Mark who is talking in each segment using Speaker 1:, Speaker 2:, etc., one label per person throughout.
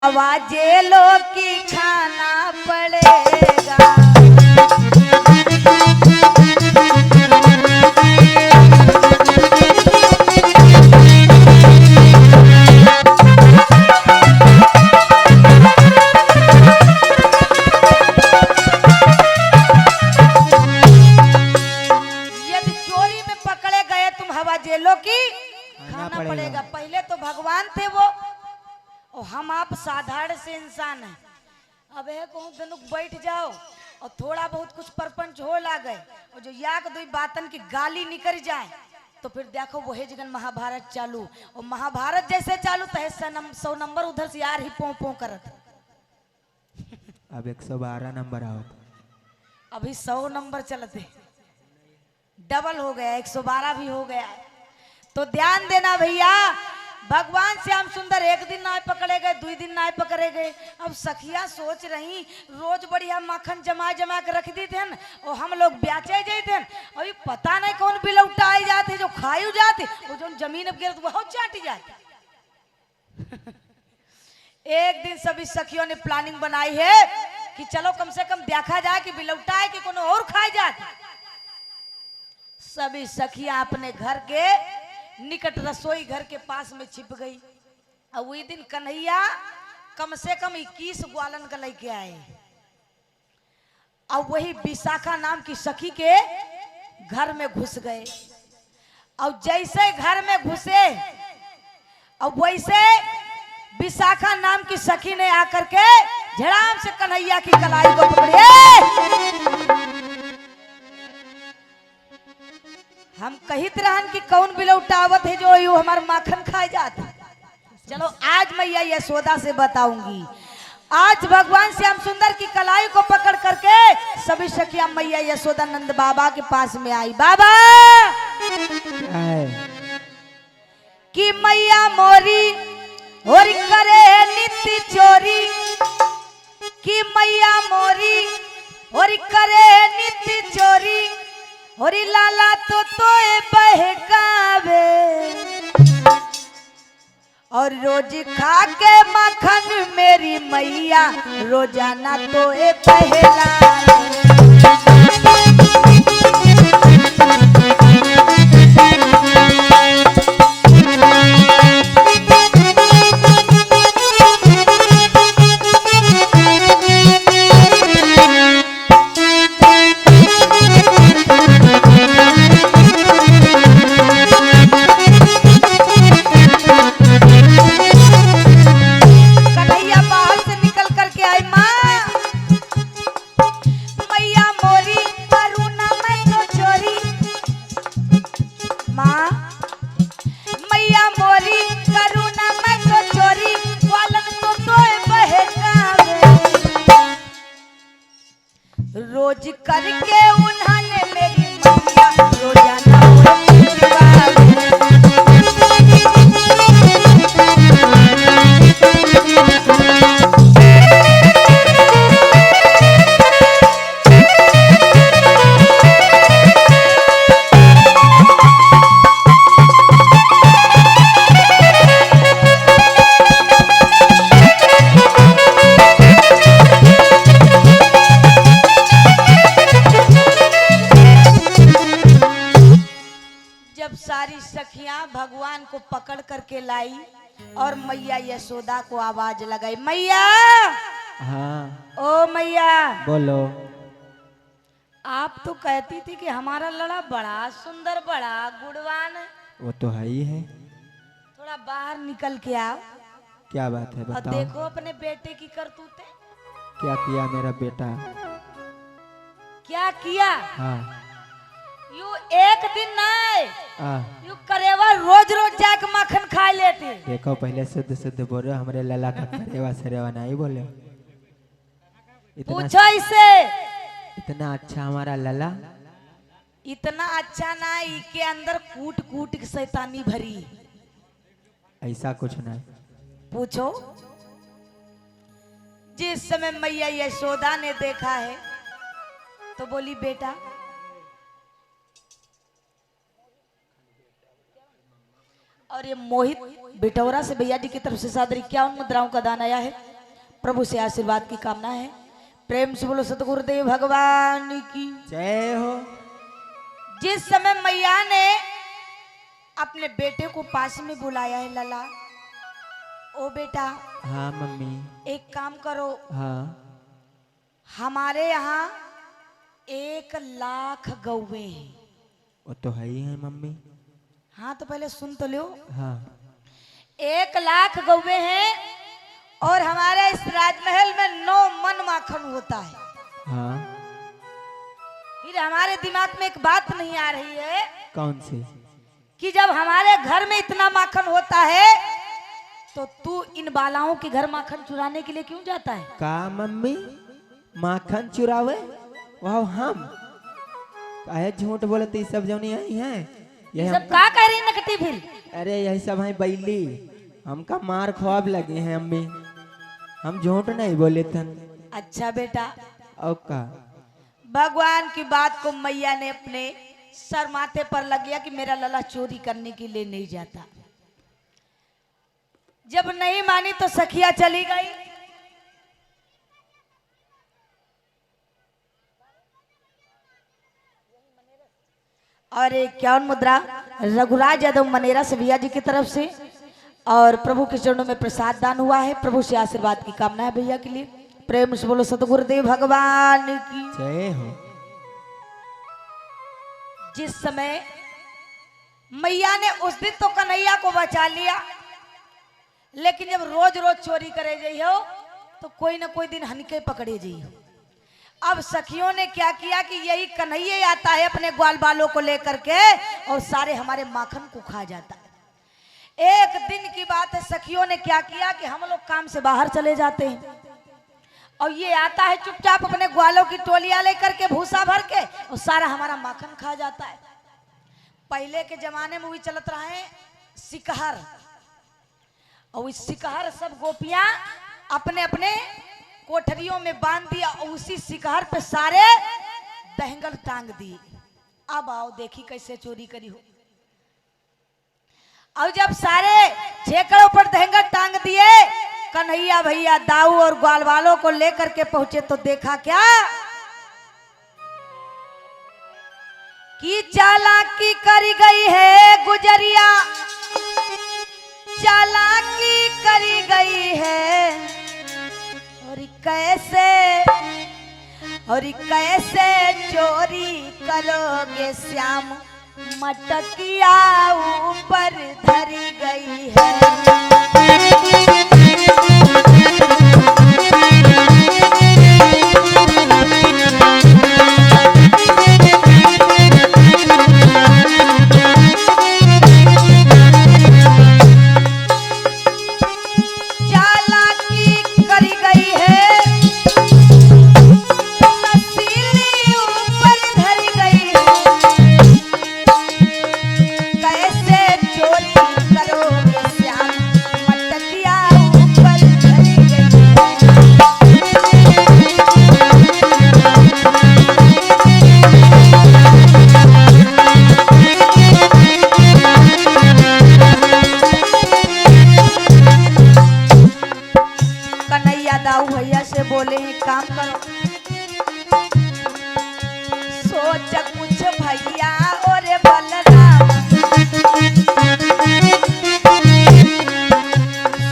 Speaker 1: आवाजे लो की खाना पड़ेगा। यदि चोरी में पकड़े गए तुम हवाजेलों की खाना पड़ेगा। पहले तो भगवान थे वो और हम आप साधारण से इंसान हैं। अब है कहूँ तनुक बैठ जाओ और थोड़ा बहुत कुछ परपंच हो ला गए और जो याक दुई बातन की गाली निकल जाए तो फिर देखो वो है जगन महाभारत चालू और महाभारत जैसे चालू तो 100 नंबर उधर से यार ही पों पों करत।
Speaker 2: अब 112 नंबर आवत।
Speaker 1: अभी 100 नंबर चलते डबल हो गया 112 भी हो गया। तो ध्यान देना भैया, भगवान श्याम सुंदर एक दिन ना पकड़े गए, 2 दिन ना पकड़े गए। अब सखिया सोच रही रोज बढ़िया माखन जमा जमा के रख दी थे और हम लोग बेचे जाते अभी पता नहीं कौन बिलौटा आई जाते जो खायू जाते वो जो जमीन अब गिरत बहुत चाटी जाती। एक दिन सभी सखियों ने प्लानिंग बनाई है कि चलो कम से कम देखा जाए कि बिलौटा है कि कोनो और खाई जाती। सभी सखियां अपने घर के निकट रसोई घर के पास में छिप गई। अब वही दिन कन्हैया कम से कम 21 ग्वालन का लेके आए। अब वही विशाखा नाम की सखी के घर में घुस गए। अब जैसे घर में घुसे अब वैसे विशाखा नाम की सखी ने आकर के झड़ाम से कन्हैया की कलाई को पकड़े। हम कहित रहन कि कौन बिलौटावत है जो यू हमार माखन खाए जाते। चलो आज मैया यशोदा से बताऊंगी। आज भगवान श्याम सुंदर की कलाई को पकड़ करके सभी सखिया मैया यशोदा नंद बाबा के पास में आई। बाबा कि मैया मोरी और करे नित्य चोरी, कि मैया मोरी और करे नित्य चोरी और लाला तो बहकावे और रोज खा के मक्खन मेरी मैया रोजाना तो पहला। रोज करके उन्होंने मेरी मैया रोजाना सारी सखियां भगवान को पकड़ करके लाई और मैया यशोदा को आवाज लगाई। मैया
Speaker 2: हाँ
Speaker 1: ओ मैया
Speaker 2: बोलो।
Speaker 1: आप तो कहती थी कि हमारा लड़ा बड़ा सुंदर बड़ा गुणवान है।
Speaker 2: वो तो है ही है।
Speaker 1: थोड़ा बाहर निकल के आओ।
Speaker 2: क्या बात है बताओ।
Speaker 1: और देखो अपने बेटे की करतूतें।
Speaker 2: क्या किया मेरा बेटा?
Speaker 1: क्या किया?
Speaker 2: हाँ
Speaker 1: यू एक दिन नहीं यू करेवा रोज रोज जाके मक्खन खा लेते।
Speaker 2: देखो पहले शुद्ध शुद्ध बोलो, हमारे लला का करेवा सरेवा नहीं बोले।
Speaker 1: पूछो इसे।
Speaker 2: इतना अच्छा हमारा लला?
Speaker 1: इतना अच्छा ना, इसके अंदर कूट कूट की शैतानी भरी।
Speaker 2: ऐसा कुछ नहीं।
Speaker 1: पूछो। जिस समय मैया यशोदा ने देखा है तो बोली बेटा और ये मोहित बिटौरा से भैया जी की तरफ से 7 51 मुद्राओं का दान आया है। प्रभु से आशीर्वाद की कामना है। प्रेम से बोलो सतगुरुदेव भगवान की
Speaker 2: जय हो।
Speaker 1: जिस समय मैया ने अपने बेटे को पास में बुलाया है लला, ओ बेटा
Speaker 2: हाँ मम्मी।
Speaker 1: एक काम करो,
Speaker 2: हाँ
Speaker 1: हमारे यहाँ 1,00,000 गौवे हैं।
Speaker 2: वो तो है ही है मम्मी।
Speaker 1: हाँ तो पहले सुन तो लो।
Speaker 2: हाँ
Speaker 1: 1,00,000 गौवे हैं और हमारे इस राजमहल में 9 मन माखन होता है।
Speaker 2: हाँ
Speaker 1: फिर हमारे दिमाग में एक बात नहीं आ रही है
Speaker 2: कौन सी?
Speaker 1: कि जब हमारे घर में इतना माखन होता है तो तू इन बालाओं के घर माखन चुराने के लिए क्यों जाता है?
Speaker 2: का मम्मी माखन चुरावे? वाह हम काहे झूठ बोलते सब जो नहीं आई हैं
Speaker 1: ये सब का कह रही नकटी फिर?
Speaker 2: अरे यही सब है बैली, हमका मार ख्वाब लगे हैं अम्मी, हम झूठ नहीं बोले थन।
Speaker 1: अच्छा बेटा,
Speaker 2: और का
Speaker 1: भगवान की बात को मैया ने अपने सर माथे पर लग गया कि मेरा लला चोरी करने के लिए नहीं जाता। जब नहीं मानी तो सखिया चली गई। और एक 51 मुद्रा रघुराज यादव मनेरा से भैया जी की तरफ से और प्रभु के चरणों में प्रसाद दान हुआ है। प्रभु से आशीर्वाद की कामना है भैया के लिए। प्रेम से बोलो सतगुरुदेव भगवान की
Speaker 2: जय हो।
Speaker 1: जिस समय मैया ने उस दिन तो कन्हैया को बचा लिया, लेकिन जब रोज रोज चोरी करे जाइ हो तो कोई ना कोई दिन हनके पकड़े जाइ हो। अब सखियों ने क्या किया कि यही कन्हैया आता है अपने ग्वाल बालों को लेकर के और सारे हमारे माखन को खा जाता है। एक दिन की बात है, सखियों ने क्या किया कि हम लोग काम से बाहर चले जाते हैं और ये आता है चुपचाप अपने ग्वालों की टोलियां लेकर के भूसा भर के और सारा हमारा माखन खा जाता है। पहले के जमाने में भी चलत रहा है सिकहर, और इस सिकहर सब गोपियां अपने अपने कोठरियों में बांध दिया और उसी सिकहर पे सारे दहंगल टांग दिए। अब आओ देखी कैसे चोरी करी हो। और जब सारे छेकड़ों पर दहंगल टांग दिए, कन्हैया भैया दाऊ और ग्वाल वालों को लेकर के पहुंचे तो देखा क्या कि चालाकी करी गई है गुजरिया, चालाकी करी गई है और कैसे चोरी करोगे श्याम, मटकिया ऊपर धरी गई है। दाऊ भैया से बोले हैं काम करो, सोच कुछ भैया और बलराम,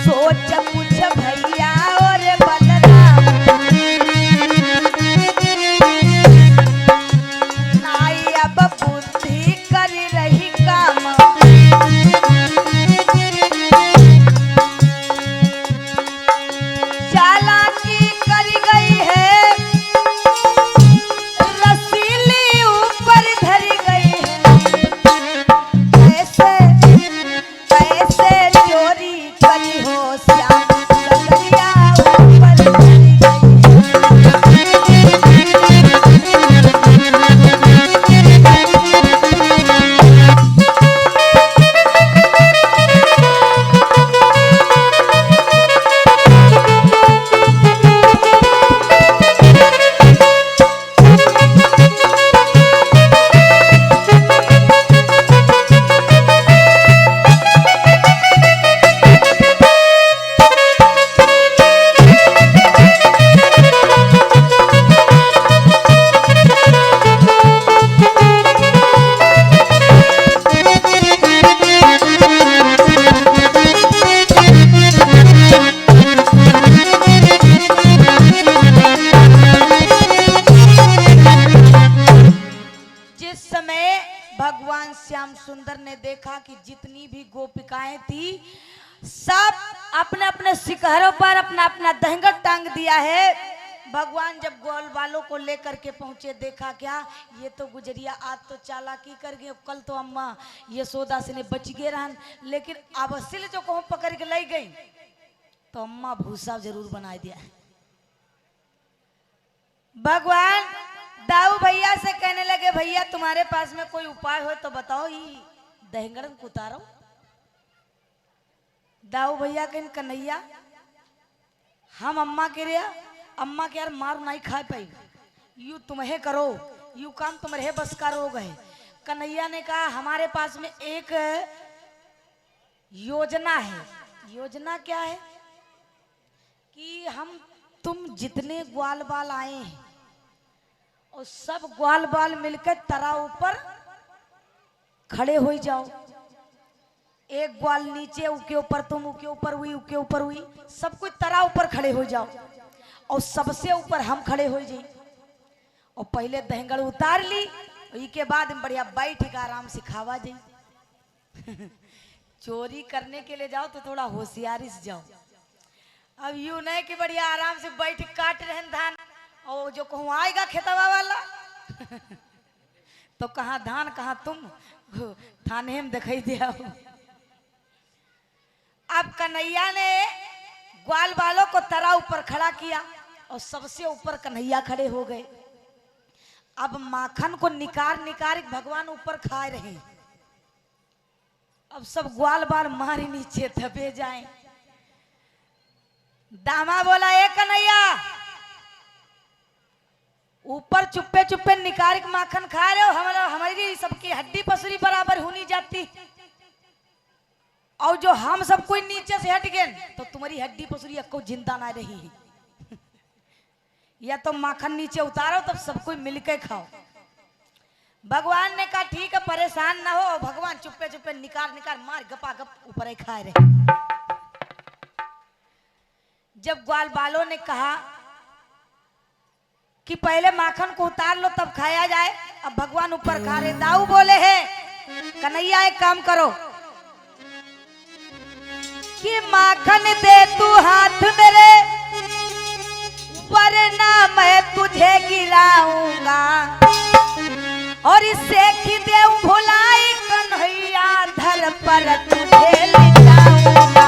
Speaker 1: सोच कुछ भैया और बलराम, नाई अब बुद्धि कर रही काम, रसीली ऊपर धरी गई है। घरों पर अपना अपना दहंगट टांग दिया है। भगवान जब ग्वाल बालों को लेकर के पहुंचे, देखा क्या ये तो गुजरिया आज तो चालाकी कर गई, कल तो अम्मा यशोदा से ने बच गए रहन, लेकिन अब सिल जो कहूं पकड़ के ले गई तो अम्मा भूसा जरूर बना दिया। भगवान दाऊ भैया से कहने लगे, भैया तुम्हारे पास में कोई उपाय हो तो बताओ, ये दहंगड़न को उतारो। दाऊ भैया कहें, कन्हैया हम अम्मा के रिया, अम्मा के यार मार नहीं खा पाई, यू तुम्हें करो, यू काम तुम्हारे बस का रोग है। कन्हैया ने कहा, हमारे पास में एक योजना है। योजना क्या है कि हम तुम जितने ग्वाल बाल आए हैं और सब ग्वाल बाल मिलकर तरा ऊपर खड़े हो जाओ, एक ग्वाल नीचे, उके ऊपर तुम, उके ऊपर हुई, उके ऊपर हुई, सब कुछ तरा ऊपर खड़े हो जाओ और सबसे ऊपर हम खड़े हो जाए। और पहले दहंगड़ उतार ली, के बाद बढ़िया बैठ के आराम से खावा जाए। चोरी करने के लिए जाओ तो थोड़ा होशियारी से जाओ। अब यूं नहीं कि बढ़िया आराम से बैठ काट रहे धान और जो कहूँ आएगा खेतवा वाला तो कहाँ धान कहाँ तुम, थाने में दिखाई दिया। अब कन्हैया ने ग्वाल बालों को तरा ऊपर खड़ा किया और सबसे ऊपर कन्हैया खड़े हो गए। अब माखन को निकार निकार भगवान ऊपर खा रहे हैं। अब सब ग्वाल बाल मारे नीचे दबे जाएं। दामा बोला, ए कन्हैया ऊपर चुप्पे चुप्पे निकार माखन खा रहे हो, हमारी सबकी हड्डी पसरी बराबर होनी जाती, और जो हम सब कोई नीचे से हट गए तो तुम्हारी हड्डी पसरी को जिंदा ना रही है। या तो माखन नीचे उतारो तब सब कोई मिलके खाओ। भगवान ने कहा ठीक है, परेशान ना हो। भगवान चुप्पे चुप्पे निकाल निकाल मार गपा गप ऊपर ही खाए रहे। जब ग्वाल बालों ने कहा कि पहले माखन को उतार लो तब खाया जाए, अब भगवान ऊपर खा रहे। दाऊ बोले हैं, कन्हैया एक काम करो कि माखन दे तू हाथ मेरे, वरना मैं तुझे गिराऊंगा, और इससे कि देव भुलाई कन्हैया धर पर तुझे ले जाऊंगा।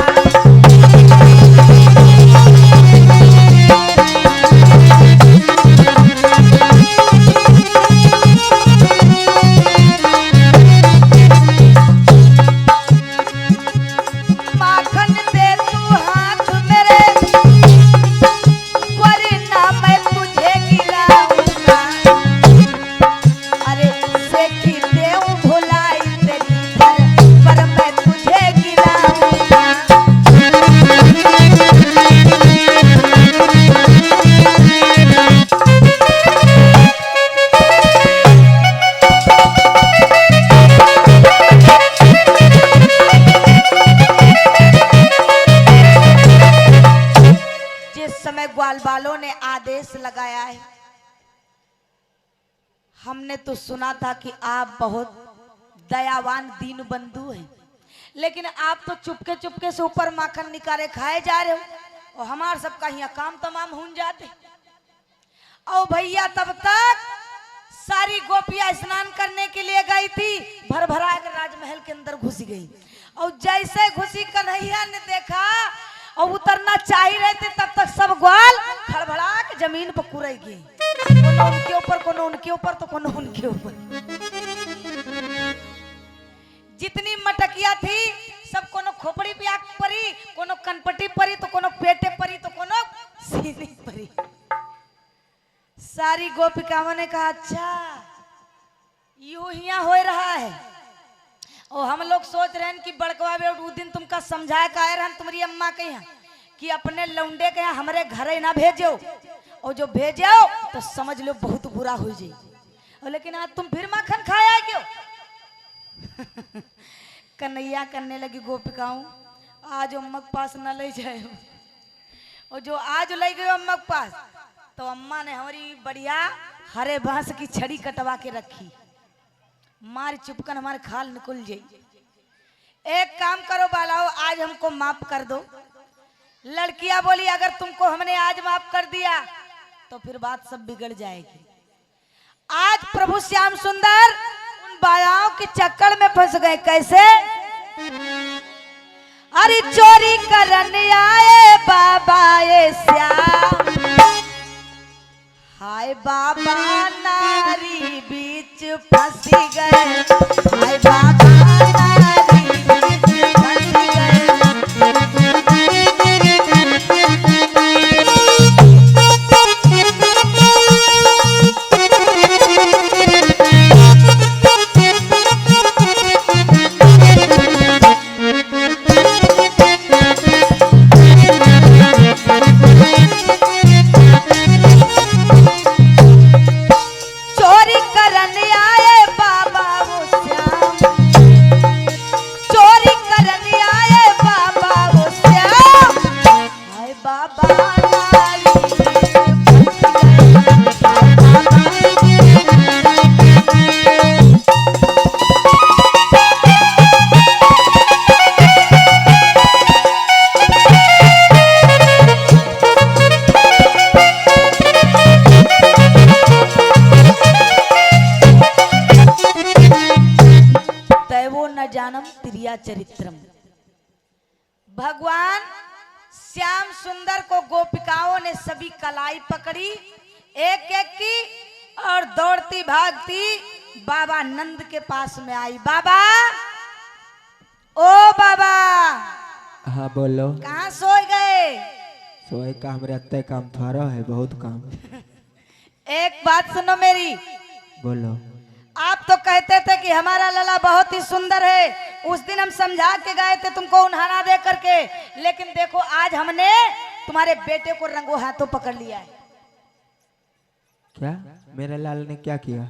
Speaker 1: ग्वाल बालों ने आदेश लगाया है, हमने तो सुना था कि आप बहुत दयावान दीन बंधु हैं, लेकिन आप तो चुपके चुपके से ऊपर माखन निकाले खाए जा रहे हो और हमारे सबका यहाँ काम तमाम हो जाते। और भैया तब तक सारी गोपियां स्नान करने के लिए गई थी, भर भरा कर राजमहल के अंदर घुस गई। और जैसे घुसी कन्हैया ने देखा और उतरना चाह रहे थे, तब तक सब ग्वाल खड़बड़ा के जमीन पर कुरई गए, कोनो उनके ऊपर, कोनो उनके ऊपर, तो कोनो उनके ऊपर। जितनी मटकिया थी सब कोनो खोपड़ी पे आग परी, कोनो कनपटी परी, तो कोनो पेटे परी, तो कोनो सीने परी। सारी गोपिकाओं ने कहा अच्छा यूं ही हो रहा है। और हम लोग सोच रहे हैं कि बड़कवा उस दिन तुमका समझाए का आए रहन तुम्हारी अम्मा के यहाँ कि अपने लौंडे के यहाँ हमारे घरे ना भेजो, और जो भेजो तो समझ लो बहुत बुरा हो जाए। और लेकिन आज तुम फिर माखन खाया है क्यों? कन्हैया करने लगी गोपिकाओं, आज अम्मा के पास न ले जाए, और जो आज ले गए अम्मा के पास तो अम्मा ने हमारी बढ़िया हरे बांस की छड़ी कटवा के रखी, मार चुपकन हमारे खाल निकल जाए। एक काम करो बालाओ, आज हमको माफ कर दो, लड़कियां बोली अगर तुमको हमने आज माफ कर दिया तो फिर बात सब बिगड़ जाएगी। आज प्रभु श्याम सुंदर उन बायाओं के चक्कर में फंस गए। कैसे? अरे चोरी करने आए बाबा ये श्याम, हाय बाबा नारी बीच फंसी गए, हाय बाबा नारी बीच फंसी गए। चरित्रम। भगवान श्याम सुंदर को गोपिकाओं ने सभी कलाई पकड़ी एक एक की और दौड़ती भागती बाबा नंद के पास में आई। बाबा, ओ बाबा।
Speaker 2: हाँ बोलो।
Speaker 1: कहाँ सोए गए?
Speaker 2: सोए का हमरे अत्ते काम थोड़ा है, बहुत काम।
Speaker 1: एक बात सुनो मेरी।
Speaker 2: बोलो।
Speaker 1: आप तो कहते थे कि हमारा लला बहुत ही सुंदर है। उस दिन हम समझा के गए थे तुमको उन्हाना दे करके, लेकिन देखो आज हमने तुम्हारे बेटे को रंगो हाथों पकड़ लिया है।
Speaker 2: क्या? मेरे लाल ने क्या किया?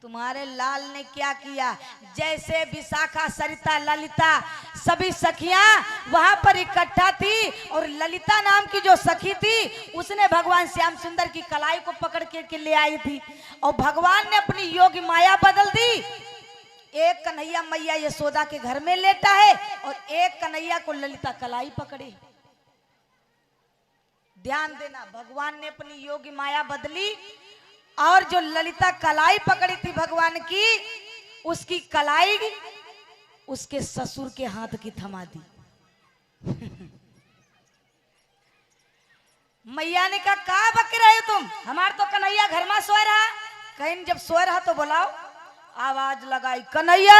Speaker 1: तुम्हारे लाल ने क्या किया? जैसे विशाखा, सरिता, ललिता सभी सखियां वहां पर इकट्ठा थी और ललिता नाम की जो सखी थी उसने भगवान श्याम सुंदर की कलाई को पकड़ के ले आई थी और भगवान ने अपनी योगी माया बदल दी। एक कन्हैया मैया यशोदा के घर में लेटा है और एक कन्हैया को ललिता कलाई पकड़े। ध्यान देना, भगवान ने अपनी योगी माया बदली और जो ललिता कलाई पकड़ी थी भगवान की, उसकी कलाई उसके ससुर के हाथ की थमा दी। मैया ने कहा, कहाँ बक रहे हो तुम? हमार तो कन्हैया घर में सोए रहा। कहीं जब सोए रहा तो बुलाओ। आवाज लगाई, कन्हैया।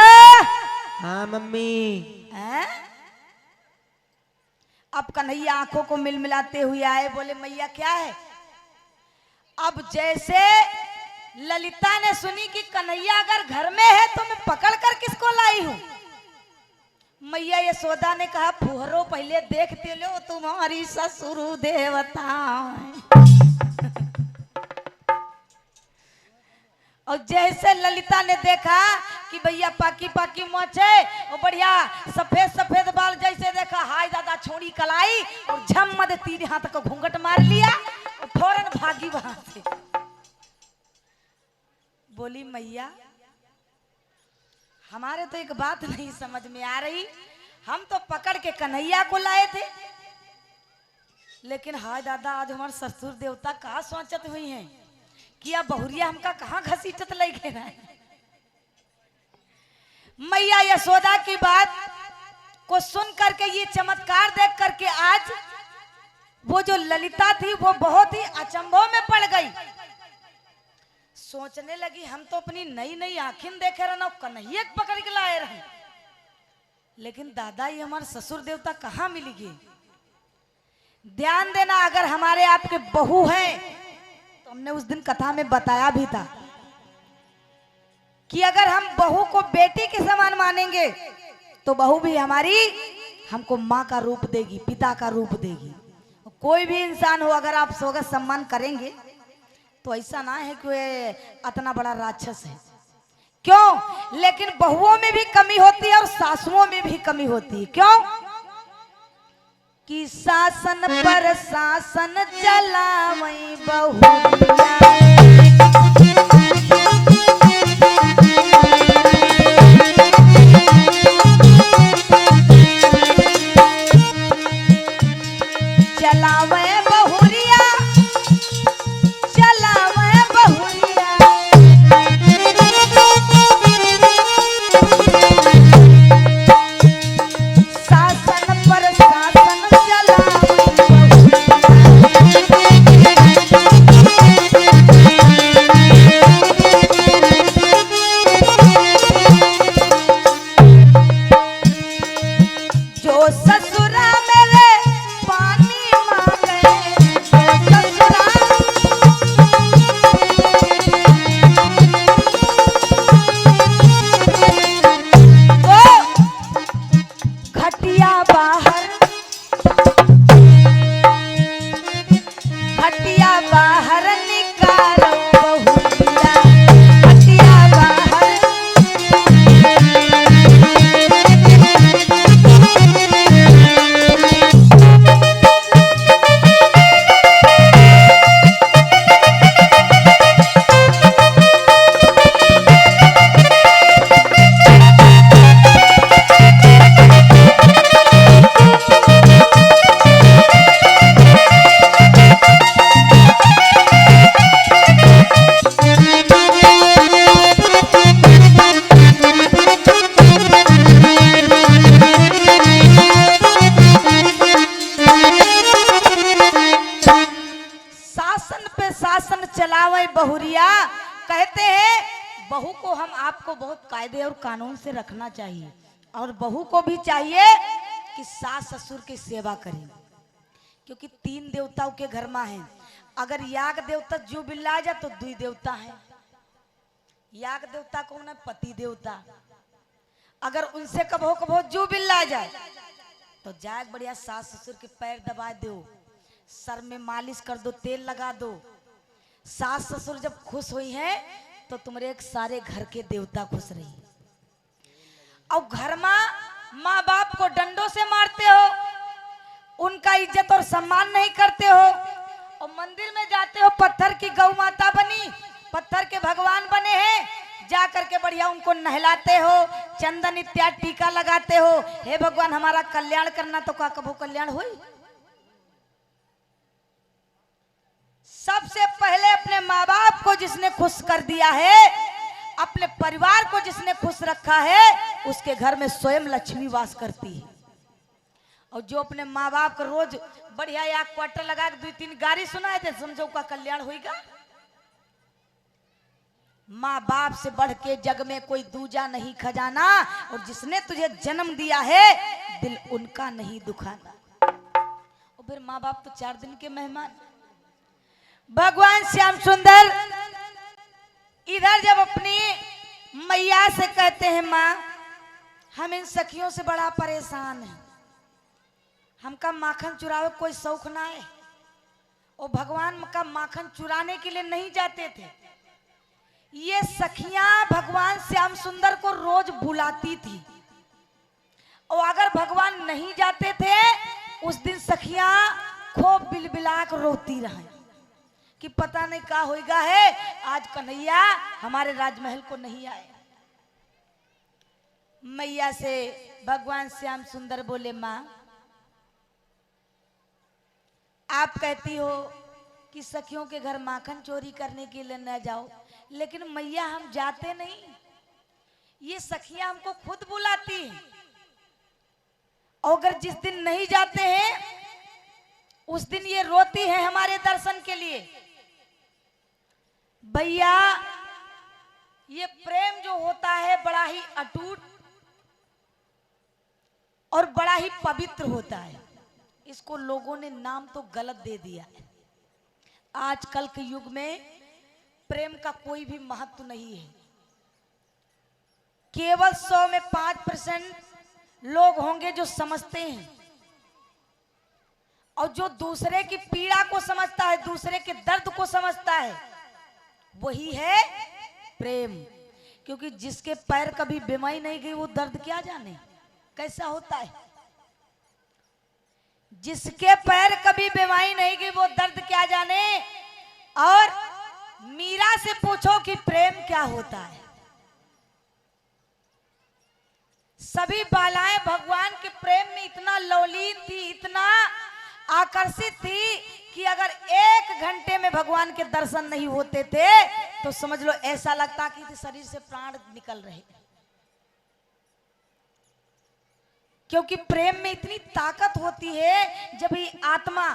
Speaker 2: हाँ मम्मी।
Speaker 1: हैं? अब कन्हैया आंखों को मिलमिलाते हुए आए, बोले मैया क्या है? अब जैसे ललिता ने सुनी कि कन्हैया अगर घर में है तो मैं पकड़ कर किसको लाई हूं? मैया यशोदा ने कहा, फुहरो पहले देखते लो तुम्हारी ससुर देवता। और जैसे ललिता ने देखा कि भैया पाकी पाकी मोछ है और बढ़िया सफेद सफेद बाल, जैसे देखा हाय दादा छोड़ी कलाई और झम मद तीन हाथ को घूंघट मार लिया और फौरन भागी वहां से। बोली मैया हमारे तो एक बात नहीं समझ में आ रही, हम तो पकड़ के कन्हैया को लाए थे, लेकिन हाय दादा आज हमारे ससुर देवता कहाँ सोचत हुई हैं किया बहुरिया हमका कहाँ घसीटत लगे ना। मैया यशोदा की बात को सुन करके, ये चमत्कार देख करके आज वो जो ललिता थी वो बहुत ही अचंभों में पड़ गई। सोचने लगी हम तो अपनी नई नई आंखें देखे रहे ना, कन्हैया पकड़ के लाए रहे, लेकिन दादा ये हमारे ससुर देवता कहाँ मिलेगी? ध्यान देना, अगर हमारे आपके बहू हैं तो हमने उस दिन कथा में बताया भी था कि अगर हम बहू को बेटी के समान मानेंगे तो बहू भी हमारी हमको माँ का रूप देगी, पिता का रूप देगी। कोई भी इंसान हो अगर आप स्वागत सम्मान करेंगे तो ऐसा ना है कि वे इतना बड़ा राक्षस है। क्यों? लेकिन बहुओं में भी कमी होती है और सासुओं में भी कमी होती है। क्यों? कि शासन पर शासन चलावई बहुरिया। पटिया बाहर निकालो बहुरिया पटिया बाहर। शासन पे शासन चलावे बहुरिया। कहते हैं बहू को हम आपको बहुत कायदे और कानून से रखना चाहिए और बहू को भी चाहिए कि सास ससुर की सेवा करें, क्योंकि 3 देवताओं के घर में है। अगर याग देवता जो बिल्ला जाए तो 2 देवता है। याग देवता कौन है? पति देवता। अगर उनसे कभो जो बिल्ला जाए तो जाए बढ़िया सास ससुर के पैर दबा दो, सर में मालिश कर दो, तेल लगा दो। सास ससुर जब खुश हुई हैं तो तुम्हारे एक सारे घर के देवता खुश रही। और घर में माँ बाप को डंडों से मारते हो, उनका इज्जत और सम्मान नहीं करते हो, और मंदिर में जाते हो पत्थर की गौ माता बनी, पत्थर के भगवान बने हैं, जा करके बढ़िया उनको नहलाते हो, चंदन इत्यादि टीका लगाते हो। हे भगवान हमारा कल्याण करना, तो का कभू कल्याण हुई? सबसे पहले अपने माँ बाप को जिसने खुश कर दिया है, अपने परिवार को जिसने खुश रखा है, उसके घर में स्वयं लक्ष्मी वास करती है। और जो अपने माँ बाप को रोज बढ़िया या क्वार्टर लगा के 2-3 गाड़ी सुनाए थे, समझो का कल्याण होगा? माँ बाप से बढ़ के जग में कोई दूजा नहीं खजाना, और जिसने तुझे जन्म दिया है दिल उनका नहीं दुखाना। और फिर माँ बाप तो 4 दिन के मेहमान। भगवान श्याम सुंदर इधर जब अपनी मैया से कहते हैं, माँ हम इन सखियों से बड़ा परेशान हैं, हमका माखन चुरावे कोई शौक ना है। और भगवान का माखन चुराने के लिए नहीं जाते थे, ये सखियां भगवान श्याम सुंदर को रोज बुलाती थी। और अगर भगवान नहीं जाते थे उस दिन सखियां खूब बिलबिला कर रोती रही कि पता नहीं क्या होगा है, आज कन्हैया हमारे राजमहल को नहीं आए। मैया से भगवान श्याम सुंदर बोले, माँ आप कहती हो कि सखियों के घर माखन चोरी करने के लिए न जाओ, लेकिन मैया हम जाते नहीं, ये सखियां हमको खुद बुलाती हैं। और अगर जिस दिन नहीं जाते हैं उस दिन ये रोती है हमारे दर्शन के लिए। भैया ये प्रेम जो होता है बड़ा ही अटूट और बड़ा ही पवित्र होता है। इसको लोगों ने नाम तो गलत दे दिया है। आजकल के युग में प्रेम का कोई भी महत्व नहीं है। केवल 100 में 5% लोग होंगे जो समझते हैं, और जो दूसरे की पीड़ा को समझता है, दूसरे के दर्द को समझता है, वही है प्रेम। क्योंकि जिसके पैर कभी बीमारी नहीं गई वो दर्द क्या जाने कैसा होता है। जिसके पैर कभी बीमारी नहीं गई वो दर्द क्या जाने। और मीरा से पूछो कि प्रेम क्या होता है। सभी बालाएं भगवान के प्रेम में इतना लौलीन थी, इतना आकर्षित थी कि अगर 1 घंटे में भगवान के दर्शन नहीं होते थे तो समझ लो ऐसा लगता कि शरीर से प्राण निकल रहे। क्योंकि प्रेम में इतनी ताकत होती है। जब ये आत्मा,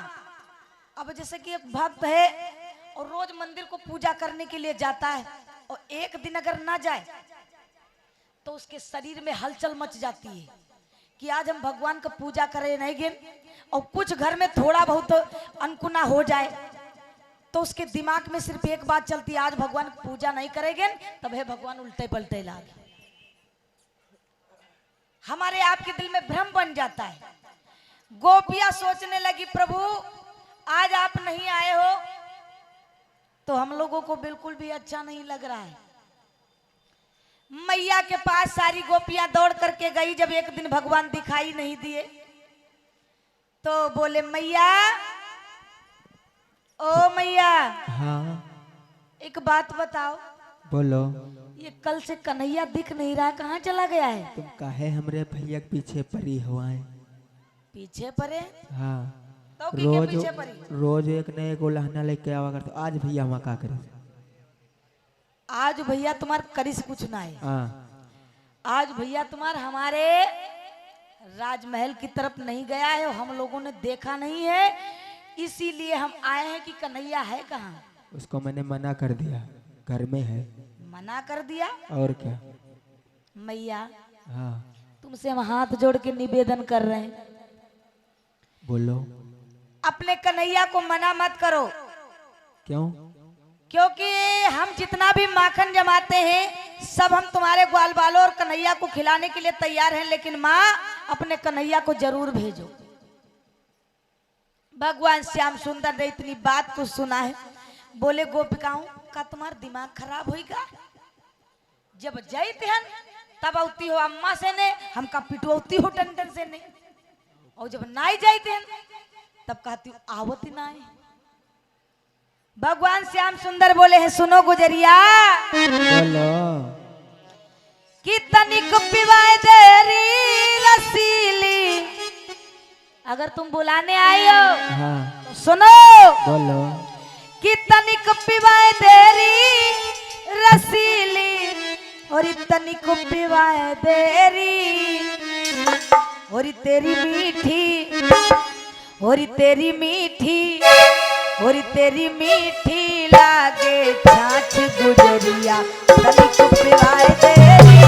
Speaker 1: अब जैसे कि एक भक्त है और रोज मंदिर को पूजा करने के लिए जाता है, और एक दिन अगर ना जाए तो उसके शरीर में हलचल मच जाती है कि आज हम भगवान का पूजा करें नहीं गे। और कुछ घर में थोड़ा बहुत अनकुना हो जाए तो उसके दिमाग में सिर्फ एक बात चलती है, आज भगवान पूजा नहीं करेंगे तब है भगवान उल्टे पलटे लागे। हमारे आपके दिल में भ्रम बन जाता है। गोपियां सोचने लगी, प्रभु आज आप नहीं आए हो तो हम लोगों को बिल्कुल भी अच्छा नहीं लग रहा है। मैया के पास सारी गोपियां दौड़ करके गई। जब एक दिन भगवान दिखाई नहीं दिए तो बोले मैया, ओ मैया,
Speaker 2: हाँ
Speaker 1: एक बात बताओ,
Speaker 2: बोलो।
Speaker 1: ये कल से कन्हैया दिख नहीं रहा, कहाँ चला गया है?
Speaker 2: तुम काहे हमरे भैया के पीछे पड़ी हुआए?
Speaker 1: पीछे पड़े?
Speaker 2: हाँ,
Speaker 1: तो की के पीछे पड़ी?
Speaker 2: रोज एक न एक लहना लेके आवा करते। आज भैया वहाँ का करे?
Speaker 1: आज भैया तुम्हार करिस कुछ ना है।
Speaker 2: हाँ,
Speaker 1: आज भैया तुम्हार हमारे राजमहल की तरफ नहीं गया है और हम लोगों ने देखा नहीं है, इसीलिए हम आए हैं कि कन्हैया है कहाँ।
Speaker 2: उसको मैंने मना कर दिया, घर में है।
Speaker 1: मना कर दिया?
Speaker 2: और क्या?
Speaker 1: मैया,
Speaker 2: हाँ
Speaker 1: तुमसे हम हाथ जोड़ के निवेदन कर रहे हैं,
Speaker 2: बोलो।
Speaker 1: अपने कन्हैया को मना मत करो।
Speaker 2: क्यों?
Speaker 1: क्योंकि हम जितना भी माखन जमाते हैं सब हम तुम्हारे ग्वाल बालों और कन्हैया को खिलाने के लिए तैयार हैं, लेकिन माँ अपने कन्हैया को जरूर भेजो। भगवान श्याम सुंदर ने इतनी बात को सुना है, बोले गोपिकाओं का तुम्हारा दिमाग खराब होगा। जब जाते हैं तब औती हो अम्मा से ने, हमका पिटवती हो टन से ने, और जब नाई जाते हैं तब कहती हो आवत ना है। भगवान श्याम सुंदर बोले हैं, सुनो गुजरिया,
Speaker 2: बोलो।
Speaker 1: कि तनिक पिवाए देरी रसीली, अगर तुम बुलाने आए हो
Speaker 2: हाँ
Speaker 1: तो सुनो,
Speaker 2: बोलो।
Speaker 1: कि तनिक पिवाए देरी रसीली, और तनिक पिवाए देरी, और तेरी मीठी, और तेरी मीठी, और तेरी मीठी लागे छाछ गुजरिया, तनिक पिवाए देरी।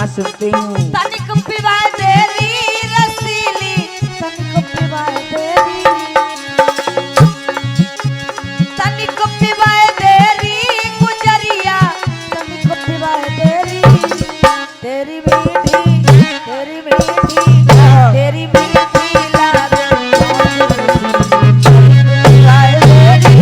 Speaker 2: सुनती हूँ।
Speaker 1: तनिक पिवाए देरी रसीली, तनिक पिवाए देरी, तनिक पिवाए देरी गुजरिया, तनिक पिवाए देरी, तेरी मीठी, तेरी मीठी, तेरी मीठी लागे पिवाए देरी।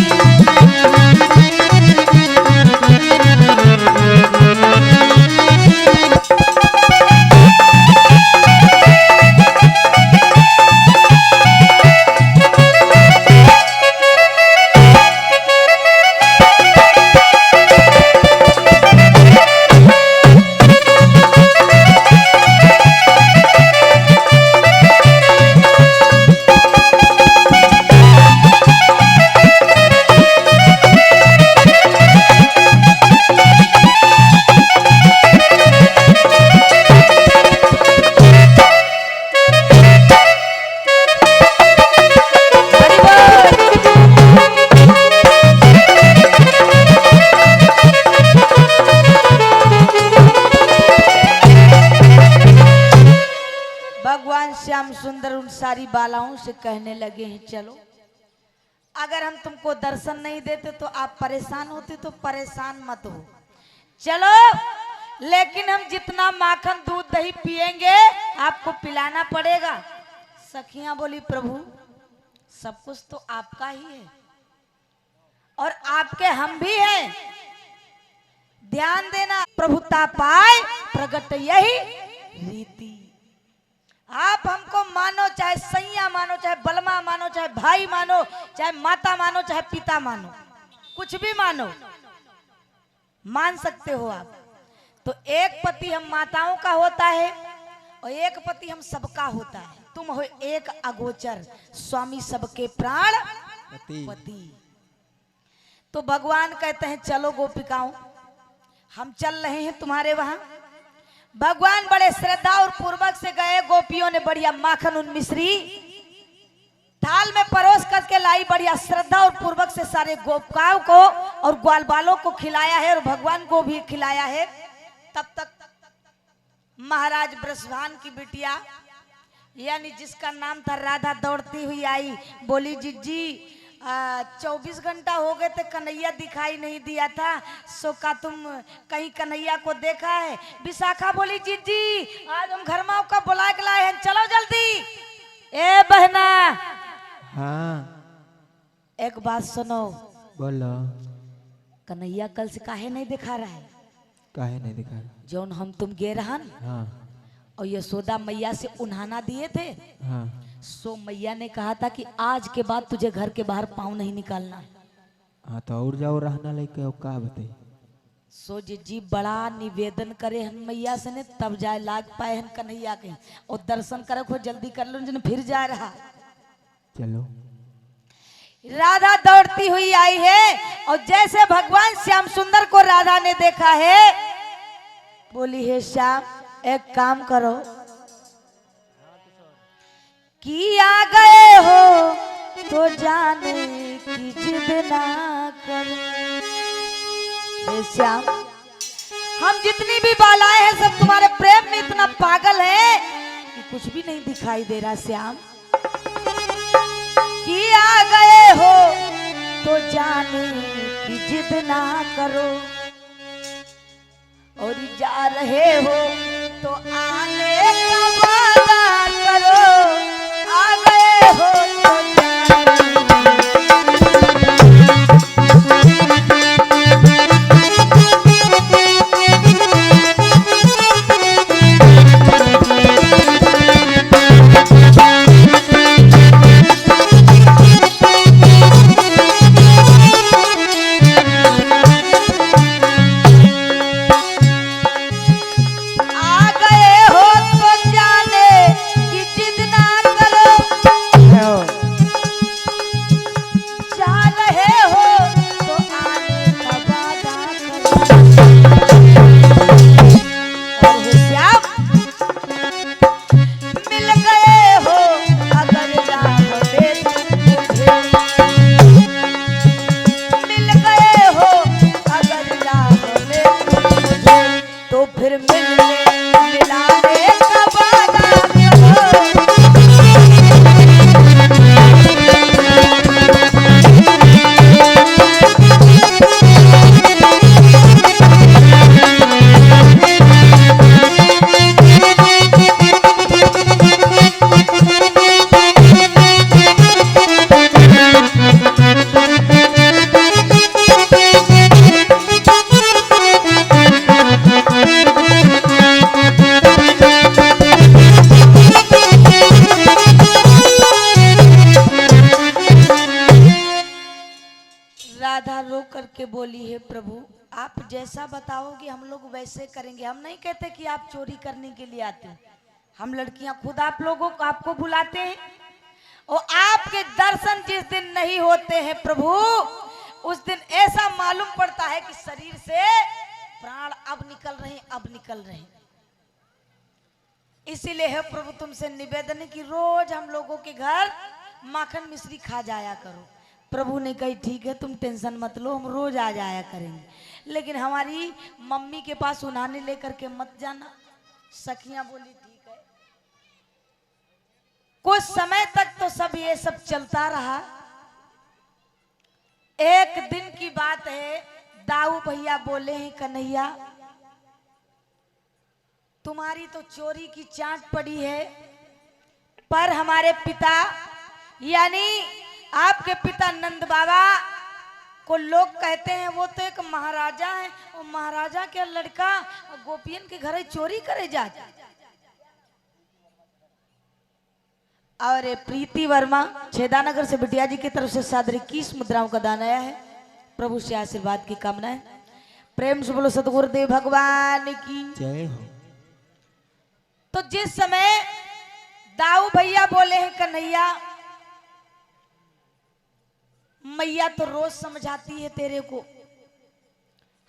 Speaker 1: भगवान श्याम सुंदर उन सारी बालाओं से कहने लगे हैं, चलो अगर हम तुमको दर्शन नहीं देते तो आप परेशान होते, तो परेशान मत हो, चलो, लेकिन हम जितना माखन दूध दही पिएंगे आपको पिलाना पड़ेगा। सखियां बोली, प्रभु सब कुछ तो आपका ही है और आपके हम भी हैं, ध्यान देना, प्रभुता पाए प्रगट यही रीति। आप हमको मानो, चाहे सैया मानो, चाहे बलमा मानो, चाहे भाई मानो, चाहे माता मानो, चाहे पिता मानो, कुछ भी मानो, मान सकते हो आप। तो एक पति हम माताओं का होता है और एक पति हम सबका होता है। तुम हो एक अगोचर, स्वामी सबके प्राण पति। तो भगवान कहते हैं, चलो गोपिकाओं, हम चल रहे हैं तुम्हारे वहां। भगवान बड़े श्रद्धा और पूर्वक से गए, गोपियों ने बढ़िया माखन उन मिश्री थाल में परोस करके लाई, बढ़िया श्रद्धा और पूर्वक से सारे गोपिकाओं को और ग्वाल बालों को खिलाया है और भगवान को भी खिलाया है। तब तक महाराज ब्रजभान की बिटिया यानी जिसका नाम था राधा दौड़ती हुई आई, बोली जीजी 24 घंटा हो गए थे कन्हैया दिखाई नहीं दिया था, सो का तुम कहीं कन्हैया को देखा है? विशाखा बोली जीजी आज हम घर माँ का बुला के लाए हैं, चलो जल्दी। ए बहना,
Speaker 2: हाँ
Speaker 1: एक बात सुनो,
Speaker 2: बोलो।
Speaker 1: कन्हैया कल से काहे नहीं दिखा रहा है?
Speaker 2: काहे नहीं दिखा?
Speaker 1: जौन हम तुम गे रहन
Speaker 2: हाँ
Speaker 1: और यशोदा मैया से उन्हाना दिए थे,
Speaker 2: हाँ
Speaker 1: सो मैया ने कहा था कि आज के बाद तुझे घर के बाहर पाँव नहीं निकालना।
Speaker 2: हाँ तो और जाओ रहना लेके और का बताई।
Speaker 1: सो जी बड़ा निवेदन करे हन मैया से ने, तब जाए लाग पाए हन कन्हैया के, और दर्शन करे खो जल्दी कर लो जन फिर जा रहा।
Speaker 2: चलो।
Speaker 1: राधा दौड़ती हुई आई है और जैसे भगवान श्याम सुंदर को राधा ने देखा है, बोली है श्याम एक काम करो कि आ गए हो तो जाने की जिद ना करो। हे श्याम, हम जितनी भी बालाएं हैं सब तुम्हारे प्रेम में इतना पागल है कि कुछ भी नहीं दिखाई दे रहा। श्याम कि आ गए हो तो जाने की जिद ना करो, और जा रहे हो तो आने का वादा करो। आ गए हो तो करके बोली है प्रभु आप जैसा बताओगे हम लोग वैसे करेंगे। हम नहीं कहते कि आप चोरी करने के लिए आते, हम लड़कियां खुद आप लोगों को आपको बुलाते हैं और आपके दर्शन जिस दिन नहीं होते हैं प्रभु उस दिन ऐसा मालूम पड़ता है कि शरीर से प्राण अब निकल रहे हैं। इसीलिए है प्रभु तुमसे निवेदन है कि रोज हम लोगों के घर माखन मिश्री खा जाया करो। प्रभु ने कही ठीक है तुम टेंशन मत लो हम रोज आ जाया करेंगे, लेकिन हमारी मम्मी के पास उन्हाने लेकर के मत जाना। सखियां बोली ठीक है। कुछ समय तक तो सब ये सब चलता रहा। एक दिन की बात है, दाऊ भैया बोले हैं कन्हैया तुम्हारी तो चोरी की चाट पड़ी है, पर हमारे पिता यानी आपके पिता नंद बाबा को लोग कहते हैं वो तो एक महाराजा है और महाराजा के लड़का गोपियन के घर चोरी करे जाता। और प्रीति वर्मा छेदानगर से बिटिया जी की तरफ से सादर 21 मुद्राओं का दान आया है। प्रभु से आशीर्वाद की कामना है। प्रेम से बोलो सतगुरुदेव भगवान की
Speaker 2: जय हो।
Speaker 1: तो जिस समय दाऊ भैया बोले हैं कन्हैया मैया तो रोज समझाती है तेरे को,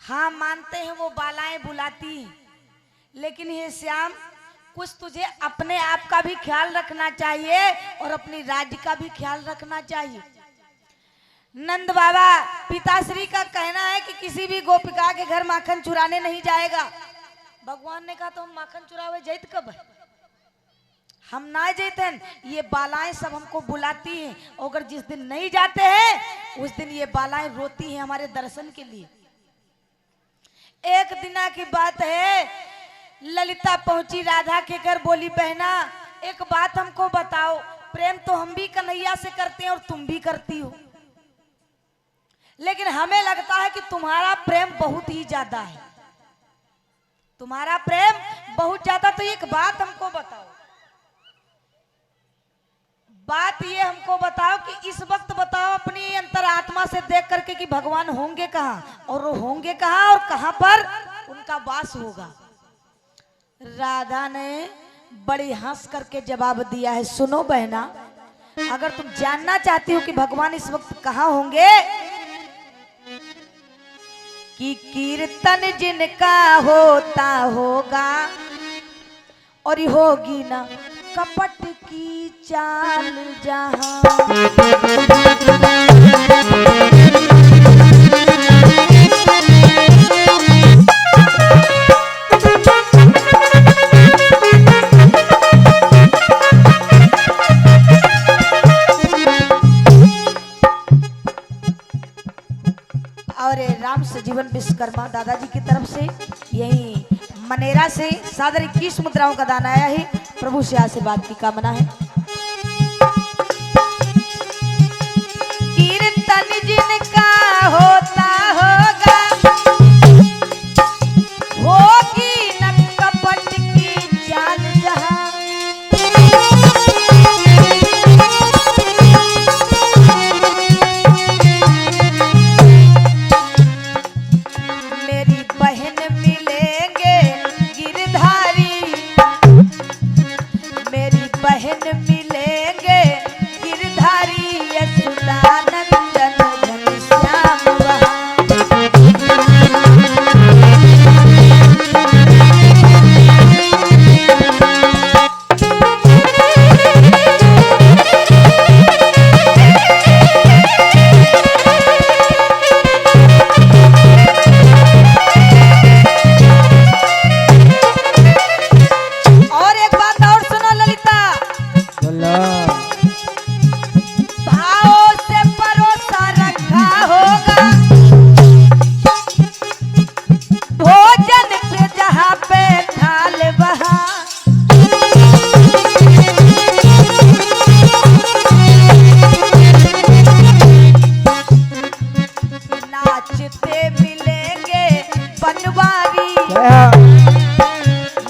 Speaker 1: हाँ मानते हैं वो बालाएं बुलाती हैं, लेकिन ये श्याम कुछ तुझे अपने आप का भी ख्याल रखना चाहिए और अपनी राज्य का भी ख्याल रखना चाहिए। नंद बाबा पिताश्री का कहना है कि किसी भी गोपिका के घर माखन चुराने नहीं जाएगा। भगवान ने कहा तो हम माखन चुरावे जैत कब है? हम ना जैते, ये बालाएं सब हमको बुलाती हैं, और अगर जिस दिन नहीं जाते हैं उस दिन ये बालाएं रोती हैं हमारे दर्शन के लिए। एक दिना की बात है, ललिता पहुंची राधा के घर, बोली बहना एक बात हमको बताओ, प्रेम तो हम भी कन्हैया से करते हैं और तुम भी करती हो, लेकिन हमें लगता है कि तुम्हारा प्रेम बहुत ही ज्यादा है, तुम्हारा प्रेम बहुत ज्यादा। तो एक बात हमको बताओ, बात ये हमको बताओ कि इस वक्त बताओ अपनी अंतरात्मा से देख करके कि भगवान होंगे कहाँ और वो होंगे कहाँ और कहाँ पर उनका वास होगा। राधा ने बड़ी हंस करके जवाब दिया है, सुनो बहना, अगर तुम जानना चाहती हो कि भगवान इस वक्त कहाँ होंगे, कि कीर्तन जिनका होता होगा और होगी ना कपट की चाल जहां। और राम सजीवन विश्वकर्मा दादाजी की तरफ से यही मनेरा से सादर 21 मुद्राओं का दान आया है। प्रभु से आशीर्वाद की कामना है। कीर्तन जिनका होता होगा होगी न कपट की चाल जहां। मेरी बहन मिलेंगे गिरधारी, मेरी बहन मिलेंगे गिरधारी, यशोदानंदन घनश्याम वहां। और एक बात और सुनो ललिता,
Speaker 2: बोलो।
Speaker 1: भाव से परोसा रखा होगा भोजन पे जहाँ पे थाल वहाँ। नाचते मिलेंगे बनवारी,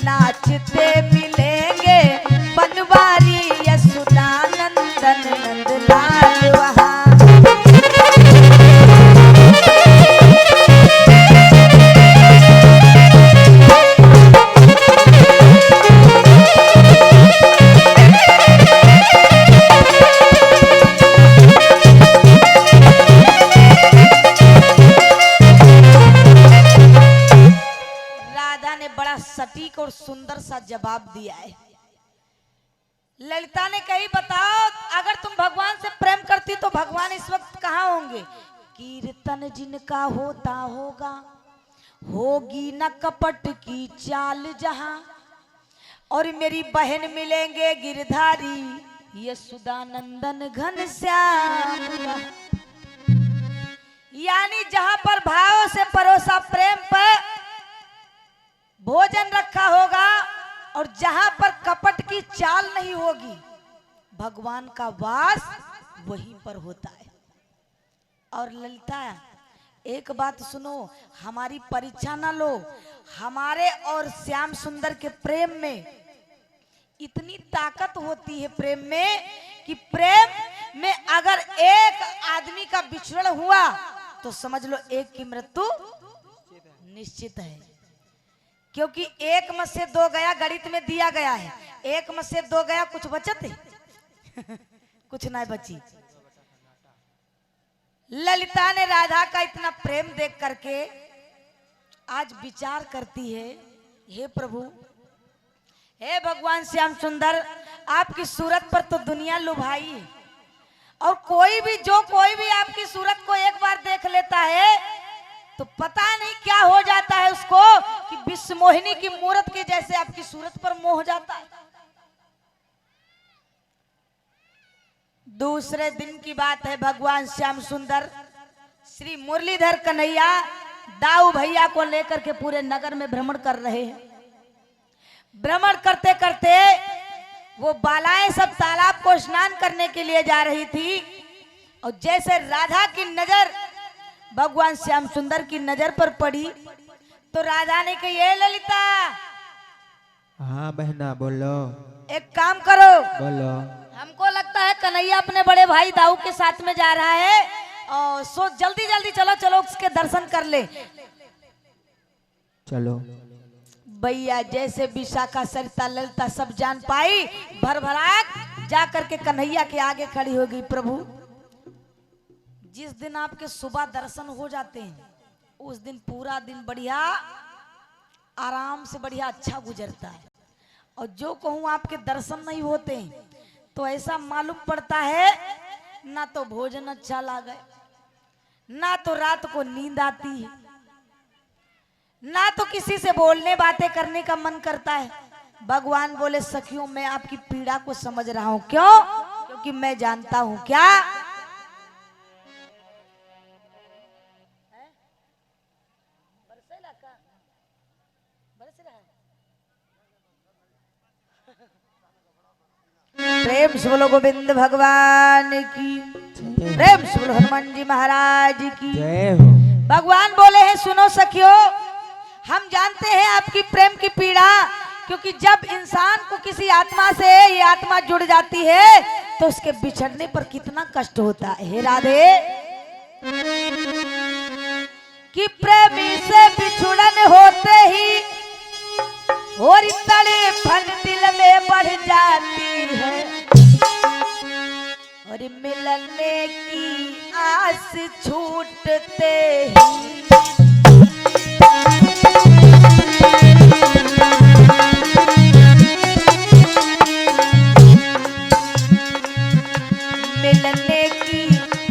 Speaker 1: नाचते मिलेंगे बनवारी, यशोदानंदन नंदलाल वहां। राधा ने बड़ा सटीक और सुंदर सा जवाब दिया है। ललिता ने कही बताओ, अगर तुम भगवान से प्रेम करती तो भगवान इस वक्त कहाँ होंगे? कीर्तन जिनका होता होगा होगी न कपट की चाल जहां, और मेरी बहन मिलेंगे गिरधारी, यशोदानंदन घनश्याम वहां। यानी जहां पर भाव से परोसा प्रेम पर भोजन रखा होगा और जहां पर कपट की चाल नहीं होगी, भगवान का वास वहीं पर होता है। और ललिता एक बात सुनो, हमारी परीक्षा ना लो, हमारे और श्याम सुंदर के प्रेम में इतनी ताकत होती है प्रेम में, कि प्रेम में अगर एक आदमी का विचरण हुआ तो समझ लो एक की मृत्यु निश्चित है। क्योंकि एक मत से दो गया गणित में दिया गया है, एक मत से दो गया, कुछ बचत है कुछ नहीं बची। ललिता ने राधा का इतना प्रेम देख करके आज विचार करती है, हे प्रभु, हे भगवान श्याम सुंदर, आपकी सूरत पर तो दुनिया लुभाई है। और कोई भी आपकी सूरत को एक बार देख लेता है तो पता नहीं क्या हो जाता है उसको कि विश्व मोहिनी की मूरत के जैसे आपकी सूरत पर मोह हो जाता है। दूसरे दिन की बात है, भगवान श्याम सुंदर श्री मुरलीधर कन्हैया दाऊ भैया को लेकर के पूरे नगर में भ्रमण कर रहे हैं। भ्रमण करते करते वो बालाएं सब तालाब को स्नान करने के लिए जा रही थी और जैसे राधा की नजर भगवान श्याम सुंदर की नजर पर पड़ी तो राधा ने कही, ये ललिता।
Speaker 2: हाँ बहना बोलो।
Speaker 1: एक काम करो,
Speaker 2: बोलो।
Speaker 1: हमको लगता है कन्हैया अपने बड़े भाई दाऊ के साथ में जा रहा है और सो जल्दी जल्दी चलो उसके दर्शन कर ले।
Speaker 2: चलो।
Speaker 1: भैया जैसे विशाखा सरिता ललिता सब जान पाई, भरभराक जा करके कन्हैया के आगे खड़ी हो गई। प्रभु, जिस दिन आपके सुबह दर्शन हो जाते हैं उस दिन पूरा दिन बढ़िया आराम से बढ़िया अच्छा गुजरता है, और जो कहूँ आपके दर्शन नहीं होते तो ऐसा मालूम पड़ता है ना तो भोजन अच्छा लगे, ना तो रात को नींद आती है, ना तो किसी से बोलने बातें करने का मन करता है। भगवान बोले, सखियों मैं आपकी पीड़ा को समझ रहा हूं। क्यों? क्योंकि मैं जानता हूं। क्या? प्रेम से बोलो गोविंद भगवान की, प्रेम से बोलो हनुमान जी महाराज की
Speaker 2: जय हो।
Speaker 1: भगवान बोले हैं, सुनो सखियों, हम जानते हैं आपकी प्रेम की पीड़ा, क्योंकि जब इंसान को किसी आत्मा से ये आत्मा जुड़ जाती है तो उसके बिछड़ने पर कितना कष्ट होता है। हे राधे, कि प्रेमी से बिछुड़न होते ही और तड़फन दिल में बढ़ जाती है, और मिलने की आस छूटते ही मिलने की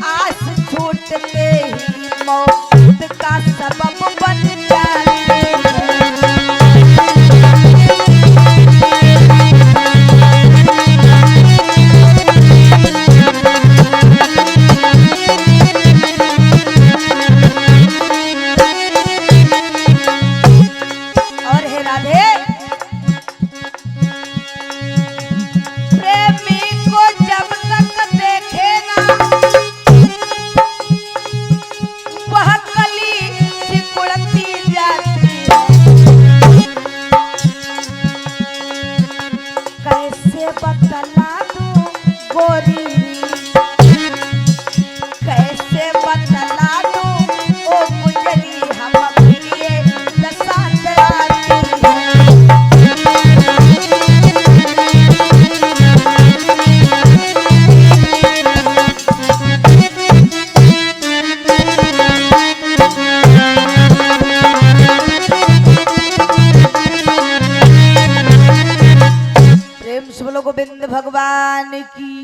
Speaker 1: आस छूटते ही मौत का सबब बन जाती है। और हे राधे, प्रेमी को जब तक देखे ना वह कली सिकुड़ती जाती है। कैसे बतला दूं गोरी, कैसे बतला दूं ओ गुजरी, हम अपनी दशा आती है। प्रेम से बोलो गोविंद भगवान की।